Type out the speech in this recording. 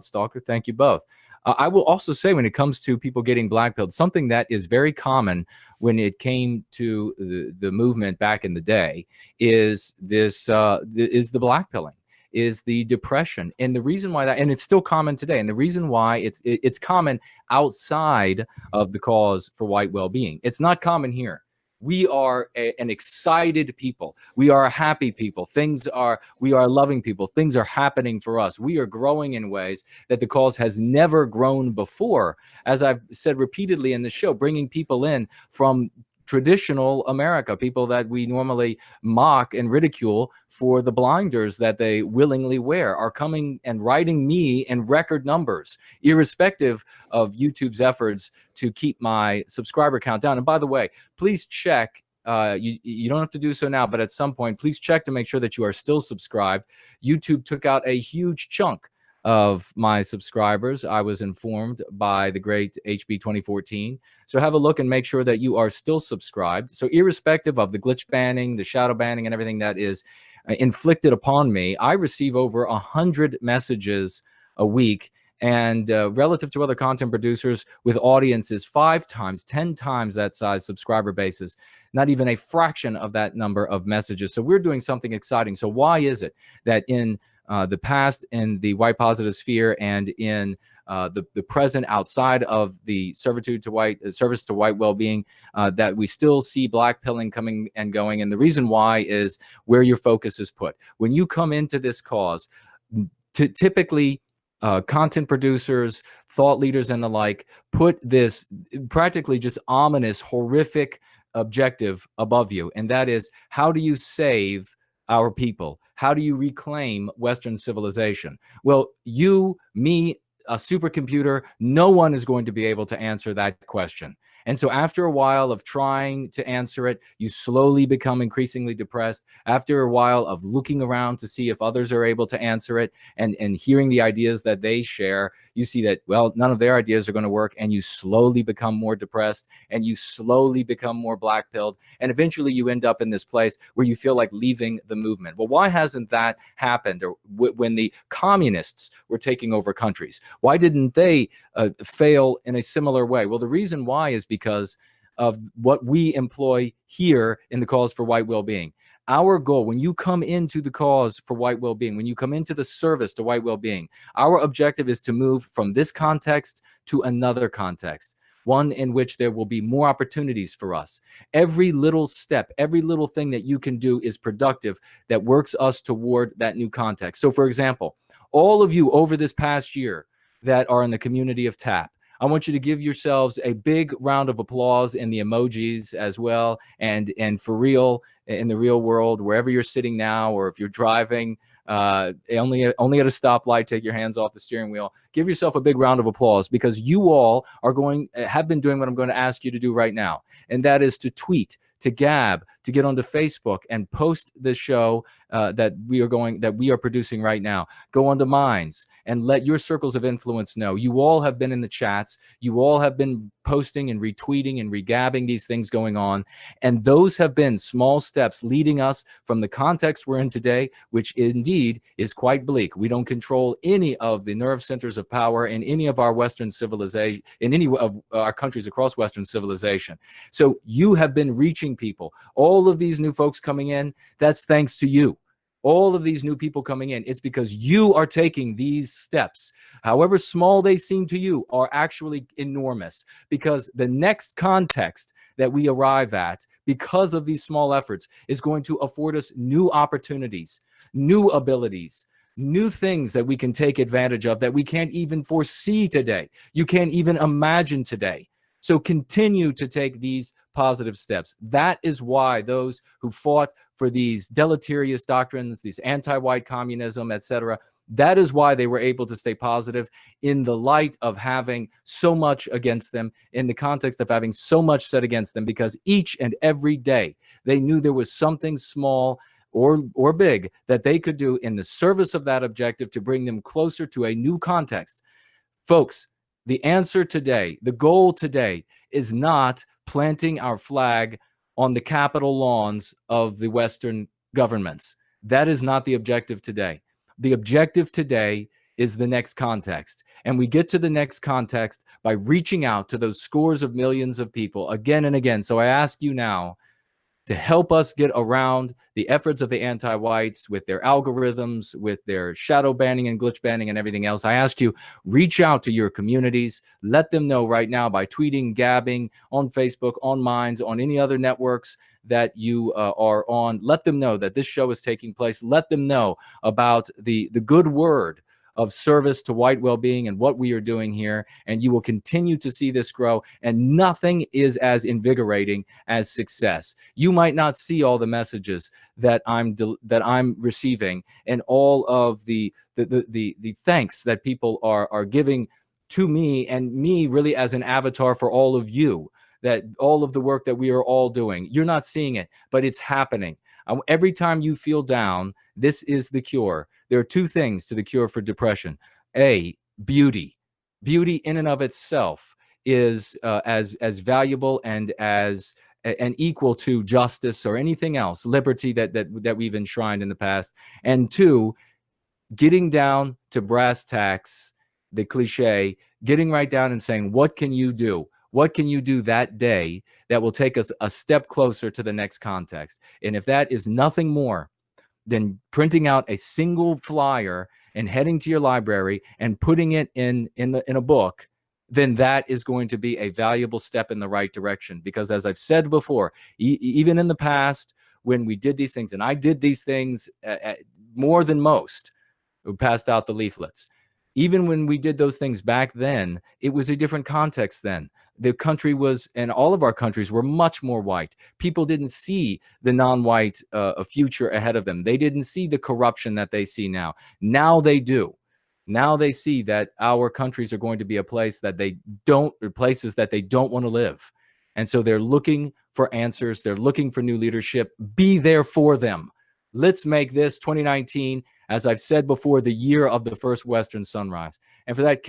Stalker. Thank you both. I will also say, when it comes to people getting blackpilled, something that is very common when it came to the movement back in the day is this is the blackpilling, is the depression. And the reason why that, and it's still common today, and the reason why it's common outside of the cause for white well-being, it's not common here. We are an excited people. We are a happy people. We are loving people. Things are happening for us. We are growing in ways that the cause has never grown before. As I've said repeatedly in the show, bringing people in from traditional America, people that we normally mock and ridicule for the blinders that they willingly wear, are coming and writing me in record numbers, irrespective of YouTube's efforts to keep my subscriber count down. And by the way, please check. You don't have to do so now, but at some point, please check to make sure that you are still subscribed. YouTube took out a huge chunk of my subscribers, I was informed by the great HB 2014. So have a look and make sure that you are still subscribed. So irrespective of the glitch banning, the shadow banning, and everything that is inflicted upon me, I receive over 100 messages a week. And relative to other content producers with audiences 5 times, 10 times that size subscriber bases, not even a fraction of that number of messages. So we're doing something exciting. So why is it that in the past, in the white positive sphere, and in the present outside of the service to white well-being, that we still see blackpilling coming and going? And the reason why is where your focus is put. When you come into this cause, typically content producers, thought leaders, and the like put this practically just ominous, horrific objective above you, and that is, how do you save our people? How do you reclaim Western civilization? Well, you, me, a supercomputer, no one is going to be able to answer that question. And so after a while of trying to answer it, you slowly become increasingly depressed. After a while of looking around to see if others are able to answer it, and hearing the ideas that they share, you see that, well, none of their ideas are going to work, and you slowly become more depressed, and you slowly become more black-pilled, and eventually you end up in this place where you feel like leaving the movement. Well, why hasn't that happened? Or when the communists were taking over countries, why didn't they fail in a similar way? Well, the reason why is because of what we employ here in the cause for white well-being. Our goal, when you come into the cause for white well-being, when you come into the service to white well-being, our objective is to move from this context to another context, one in which there will be more opportunities for us. Every little step, every little thing that you can do is productive, that works us toward that new context. So, for example, all of you over this past year that are in the community of TAP, I want you to give yourselves a big round of applause in the emojis as well, and for real, in the real world, wherever you're sitting now, or if you're driving, only at a stoplight, take your hands off the steering wheel. Give yourself a big round of applause, because you all have been doing what I'm going to ask you to do right now, and that is to tweet, to gab, to get onto Facebook and post the show that we are producing right now. Go onto Minds and let your circles of influence know. You all have been in the chats. You all have been posting and retweeting and regabbing these things going on. And those have been small steps leading us from the context we're in today, which indeed is quite bleak. We don't control any of the nerve centers of power in any of our Western civilization, in any of our countries across Western civilization. So you have been reaching people. All of these new folks coming in, that's thanks to you. All of these new people coming in, it's because you are taking these steps, however small they seem to you, are actually enormous, because the next context that we arrive at, because of these small efforts, is going to afford us new opportunities, new abilities, new things that we can take advantage of that we can't even foresee today. You can't even imagine today. So continue to take these positive steps. That is why those who fought for these deleterious doctrines, these anti-white communism, etc., that is why they were able to stay positive in the light of having so much against them, in the context of having so much said against them, because each and every day they knew there was something small or big that they could do in the service of that objective to bring them closer to a new context. Folks, the answer today, the goal today, is not planting our flag on the Capitol lawns of the Western governments. That is not the objective today. The objective today is the next context. And we get to the next context by reaching out to those scores of millions of people again and again. So I ask you now to help us get around the efforts of the anti-whites with their algorithms, with their shadow banning and glitch banning and everything else. I ask you, reach out to your communities. Let them know right now by tweeting, gabbing, on Facebook, on Minds, on any other networks that you are on. Let them know that this show is taking place. Let them know about the good word of service to white well-being and what we are doing here. And you will continue to see this grow. And nothing is as invigorating as success. You might not see all the messages that I'm receiving and all of the thanks that people are giving to me, and me really as an avatar for all of you, that all of the work that we are all doing. You're not seeing it, but it's happening. Every time you feel down, this is the cure. There are two things to the cure for depression. A, beauty. Beauty in and of itself is as valuable and equal to justice or anything else, liberty that we've enshrined in the past. And two, getting down to brass tacks, the cliche, getting right down and saying, what can you do? What can you do that day that will take us a step closer to the next context? And if that is nothing more than printing out a single flyer and heading to your library and putting it in a book, then that is going to be a valuable step in the right direction. Because as I've said before, even in the past, when we did these things, and I did these things more than most who passed out the leaflets, even when we did those things back then, it was a different context then. The country was, and all of our countries were much more white. People didn't see the non-white future ahead of them. They didn't see the corruption that they see now. Now they do. Now they see that our countries are going to be a place that they don't, or places that they don't want to live. And so they're looking for answers. They're looking for new leadership. Be there for them. Let's make this 2019, as I've said before, the year of the first Western sunrise. And for that,